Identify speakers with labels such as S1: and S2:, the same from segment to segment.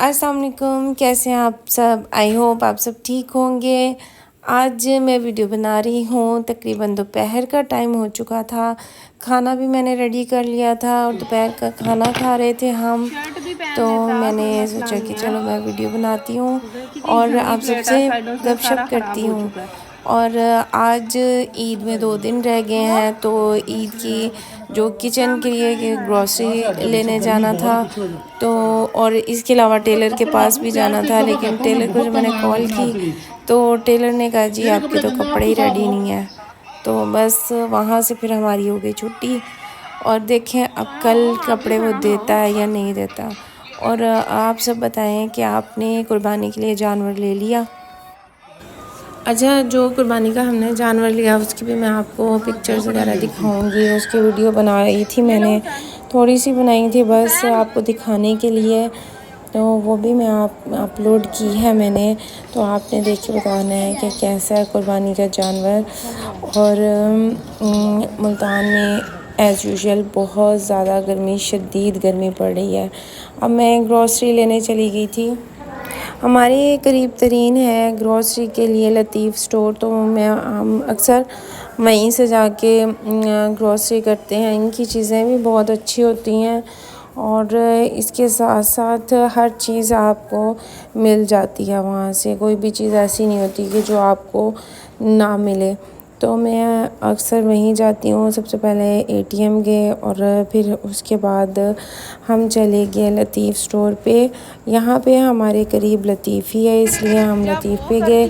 S1: अस्सलाम वालेकुम, कैसे हैं आप सब। आई होप आप सब ठीक होंगे। आज मैं वीडियो बना रही हूँ। तकरीबन दोपहर का टाइम हो चुका था। खाना भी मैंने रेडी कर लिया था और दोपहर का खाना खा रहे थे हम। तो मैंने सोचा कि चलो मैं वीडियो बनाती हूँ और आप सबसे गपशप करती हूँ। और आज ईद में 2 दिन रह गए हैं, तो ईद की जो किचन के लिए ग्रॉसरी लेने जाना था, तो और इसके अलावा टेलर के पास भी जाना था। लेकिन टेलर को जब मैंने कॉल की तो टेलर ने कहा जी आपके तो कपड़े ही रेडी नहीं है। तो बस वहाँ से फिर हमारी हो गई छुट्टी। और देखें अब कल कपड़े वो देता है या नहीं देता। और आप सब बताएं कि आपने कुर्बानी के लिए जानवर ले लिया। अच्छा, जो कुर्बानी का हमने जानवर लिया उसकी भी मैं आपको पिक्चर्स वगैरह दिखाऊंगी। उसकी वीडियो बनाई थी मैंने, थोड़ी सी बनाई थी बस आपको दिखाने के लिए। तो वो भी मैं अपलोड की है मैंने। तो आपने देख के बताना है कि कैसा है कुर्बानी का जानवर। और मुल्तान में एज़ यूजुअल बहुत ज़्यादा गर्मी, शदीद गर्मी पड़ रही है। अब मैं ग्रॉसरी लेने चली गई थी। हमारे करीब तरीन है ग्रॉसरी के लिए लतीफ़ स्टोर। तो हम अक्सर वहीं से जाके ग्रॉसरी करते हैं। इनकी चीज़ें भी बहुत अच्छी होती हैं और इसके साथ साथ हर चीज़ आपको मिल जाती है वहाँ से। कोई भी चीज़ ऐसी नहीं होती कि जो आपको ना मिले। तो मैं अक्सर वहीं जाती हूँ। सबसे पहले एटीएम गए और फिर उसके बाद हम चले गए लतीफ़ स्टोर पे। यहाँ पे हमारे करीब लतीफ़ ही है, इसलिए हम लतीफ़ पे गए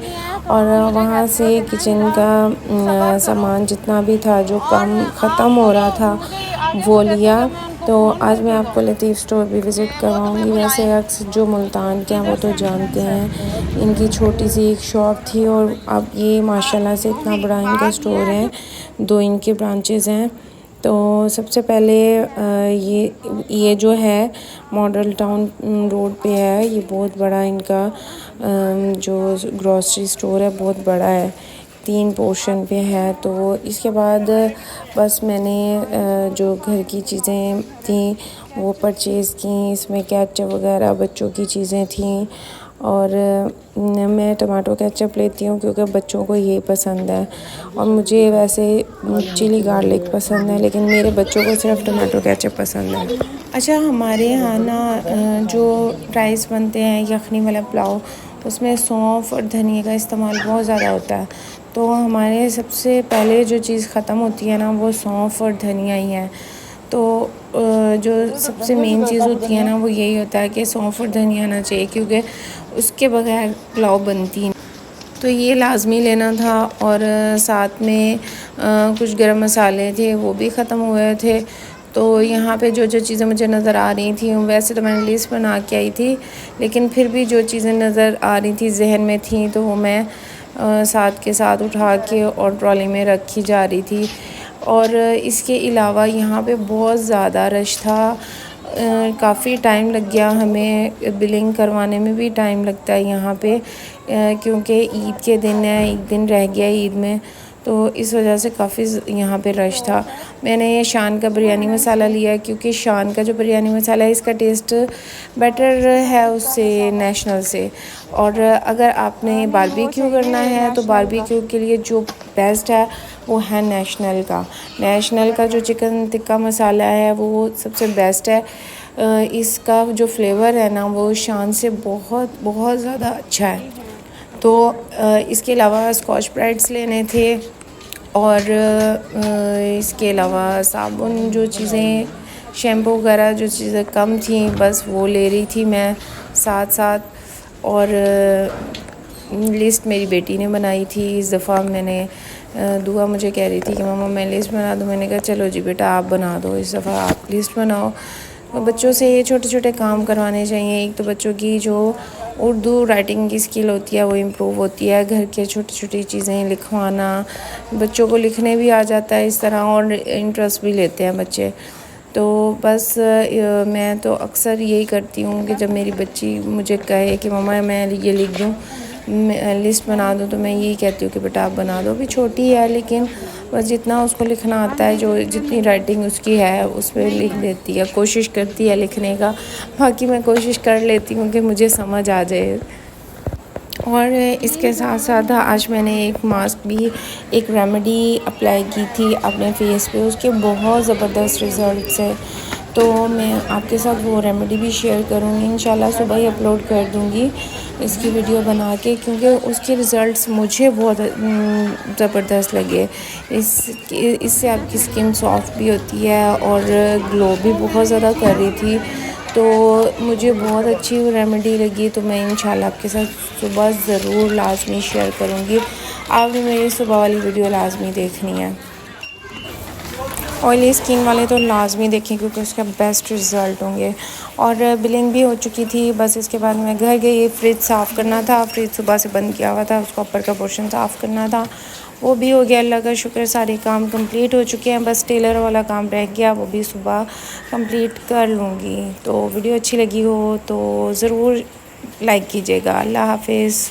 S1: और वहाँ से किचन का सामान जितना भी था जो कम ख़त्म हो रहा था वो लिया। तो आज मैं आपको लतीफ़ स्टोर भी विज़िट करवाऊँगी। वैसे अक्सर जो मुल्तान के हैं वो तो जानते हैं, इनकी छोटी सी एक शॉप थी और अब ये माशाल्लाह से इतना बड़ा इनका स्टोर है। 2 इनके ब्रांचेस हैं। तो सबसे पहले ये जो है मॉडल टाउन रोड पे है। ये बहुत बड़ा इनका जो ग्रॉसरी स्टोर है बहुत बड़ा है, 3 पोर्शन पे है। तो इसके बाद बस मैंने जो घर की चीज़ें थी वो परचेज़ की। इसमें केचप वगैरह बच्चों की चीज़ें थी और मैं टमाटो केचप लेती हूँ क्योंकि बच्चों को ये पसंद है। और मुझे वैसे चिली गार्लिक पसंद है, लेकिन मेरे बच्चों को सिर्फ टमाटो केचप पसंद है। अच्छा, हमारे यहाँ ना जो राइस बनते हैं यखनी वाला पुलाव, उसमें सौंफ और धनिया का इस्तेमाल बहुत ज़्यादा होता है। तो हमारे सबसे पहले जो चीज़ ख़त्म होती है ना वो सौंफ और धनिया ही है। तो जो सबसे मेन चीज़ होती है ना वो यही होता है कि सौंफ और धनिया आना चाहिए, क्योंकि उसके बगैर पुलाव बनती नहीं। तो ये लाज़मी लेना था। और साथ में कुछ गरम मसाले थे वो भी ख़त्म हुए थे। तो यहाँ पे जो जो चीज़ें मुझे नज़र आ रही थी, वैसे तो मैंने लिस्ट बना के आई थी, लेकिन फिर भी जो चीज़ें नज़र आ रही थी जहन में थी तो वो मैं साथ के साथ उठा के और ट्रॉली में रखी जा रही थी। और इसके अलावा यहाँ पे बहुत ज़्यादा रश था। काफ़ी टाइम लग गया हमें, बिलिंग करवाने में भी टाइम लगता है यहाँ पे, क्योंकि ईद के दिन है, एक दिन रह गया ईद में। तो इस वजह से काफ़ी यहाँ पे रश था। मैंने ये शान का बिरयानी मसाला लिया क्योंकि शान का जो बिरयानी मसाला है इसका टेस्ट बेटर है उससे, नेशनल से। और अगर आपने बारबेक्यू करना है तो बारबेक्यू के लिए जो बेस्ट है वो है नेशनल का जो चिकन टिक्का मसाला है वो सबसे बेस्ट है। इसका जो फ्लेवर है ना वो शान से बहुत बहुत ज़्यादा अच्छा है। तो इसके अलावा स्कॉच ब्राइट्स लेने थे और इसके अलावा साबुन, जो चीज़ें शैम्पू वगैरह जो चीज़ें कम थी बस वो ले रही थी मैं साथ साथ। और लिस्ट मेरी बेटी ने बनाई थी इस दफ़ा। मैंने दुआ मुझे कह रही थी कि मम्मा मैं लिस्ट बना दूँ। मैंने कहा चलो जी बेटा आप बना दो, इस दफ़ा आप लिस्ट बनाओ। बच्चों से ये छोटे छोटे काम करवाने चाहिए। एक तो बच्चों की जो उर्दू राइटिंग की स्किल होती है वो इम्प्रूव होती है। घर के छोटी छोटी चीज़ें लिखवाना, बच्चों को लिखने भी आ जाता है इस तरह और इंटरेस्ट भी लेते हैं बच्चे। तो बस मैं तो अक्सर यही करती हूँ कि जब मेरी बच्ची मुझे कहे कि मम्मा मैं ये लिख दूँ, लिस्ट बना दूँ तो मैं यही कहती हूँ कि बेटा आप बना दो। अभी छोटी है लेकिन बस जितना उसको लिखना आता है, जो जितनी राइटिंग उसकी है उस पर लिख देती है, कोशिश करती है लिखने का। बाकी मैं कोशिश कर लेती हूँ कि मुझे समझ आ जाए। और इसके साथ साथ आज मैंने एक मास्क भी, एक रेमेडी अप्लाई की थी अपने फेस पे, उसके बहुत ज़बरदस्त रिज़ल्ट्स है। तो मैं आपके साथ वो रेमेडी भी शेयर करूँगी, इंशाल्लाह सुबह ही अपलोड कर दूँगी इसकी वीडियो बना के, क्योंकि उसके रिज़ल्ट्स मुझे बहुत ज़बरदस्त लगे। इससे आपकी स्किन सॉफ्ट भी होती है और ग्लो भी बहुत ज़्यादा कर रही थी। तो मुझे बहुत अच्छी रेमेडी लगी, तो मैं इंशाल्लाह आपके साथ सुबह ज़रूर लाज़मी शेयर करूँगी। आपने मेरी सुबह वाली वीडियो लाज़मी देखनी है। ऑयली स्किन वाले तो लाज़मी देखें क्योंकि उसका बेस्ट रिज़ल्ट होंगे। और बिलिंग भी हो चुकी थी, बस इसके बाद मैं घर गई। फ्रिज साफ़ करना था, फ्रिज सुबह से बंद किया हुआ था, उसका ऊपर का पोर्शन साफ़ करना था, वो भी हो गया। अल्लाह का शुक्र, सारे काम कंप्लीट हो चुके हैं। बस टेलर वाला काम रह गया, वो भी सुबह कंप्लीट कर लूँगी। तो वीडियो अच्छी लगी हो तो ज़रूर लाइक कीजिएगा। अल्लाह हाफ़िज़।